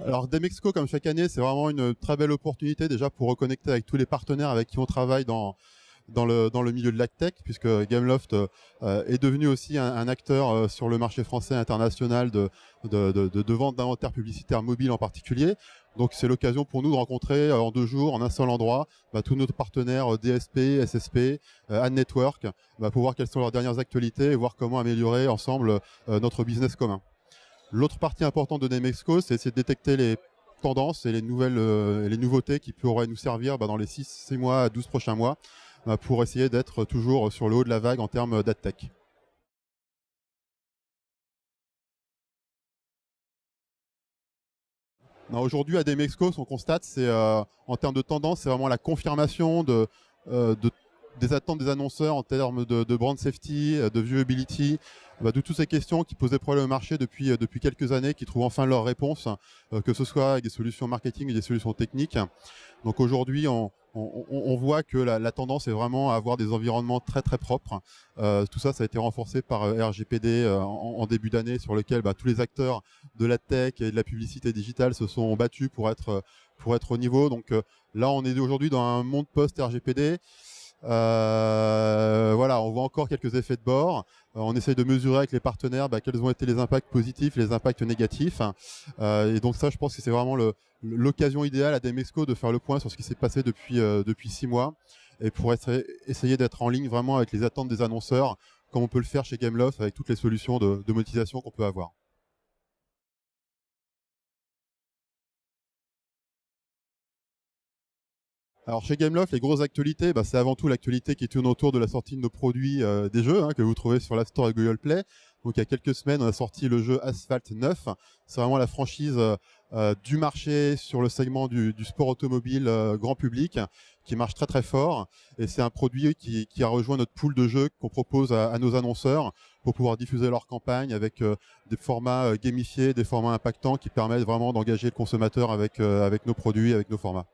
Alors Demexco, comme chaque année, c'est vraiment une très belle opportunité déjà pour reconnecter avec tous les partenaires avec qui on travaille dans le milieu de l'agtech, puisque Gameloft est devenu aussi un acteur sur le marché français et international de vente d'inventaire publicitaire mobile en particulier. Donc c'est l'occasion pour nous de rencontrer en 2 jours, en un seul endroit, tous nos partenaires DSP, SSP, Ad Network, pour voir quelles sont leurs dernières actualités et voir comment améliorer ensemble notre business commun. L'autre partie importante de Demexco, c'est essayer de détecter les tendances et les nouveautés qui pourraient nous servir dans les 6 mois à 12 prochains mois pour essayer d'être toujours sur le haut de la vague en termes d'adtech. Aujourd'hui, à Demexco, ce qu'on constate, c'est en termes de tendance, c'est vraiment la confirmation des attentes des annonceurs en termes de brand safety, de viewability, de toutes ces questions qui posaient problème au marché depuis quelques années, qui trouvent enfin leur réponse, que ce soit avec des solutions marketing et des solutions techniques. Donc aujourd'hui, on voit que la tendance est vraiment à avoir des environnements très très propres. Tout ça, ça a été renforcé par RGPD en début d'année, sur lequel tous les acteurs de la tech et de la publicité digitale se sont battus pour être au niveau. Donc là, on est aujourd'hui dans un monde post-RGPD. Voilà, on voit encore quelques effets de bord. On essaye de mesurer avec les partenaires quels ont été les impacts positifs, les impacts négatifs. Et donc ça, je pense que c'est vraiment l'occasion idéale à Demexco de faire le point sur ce qui s'est passé depuis 6 mois et pour essayer d'être en ligne vraiment avec les attentes des annonceurs, comme on peut le faire chez Gameloft avec toutes les solutions de monétisation qu'on peut avoir. Alors chez Gameloft, les grosses actualités, c'est avant tout l'actualité qui tourne autour de la sortie de nos produits des jeux que vous trouvez sur l'App Store et Google Play. Donc il y a quelques semaines, on a sorti le jeu Asphalt 9. C'est vraiment la franchise du marché sur le segment du sport automobile grand public qui marche très très fort. Et c'est un produit qui a rejoint notre pool de jeux qu'on propose à nos annonceurs pour pouvoir diffuser leur campagne avec des formats gamifiés, des formats impactants qui permettent vraiment d'engager le consommateur avec nos produits, avec nos formats.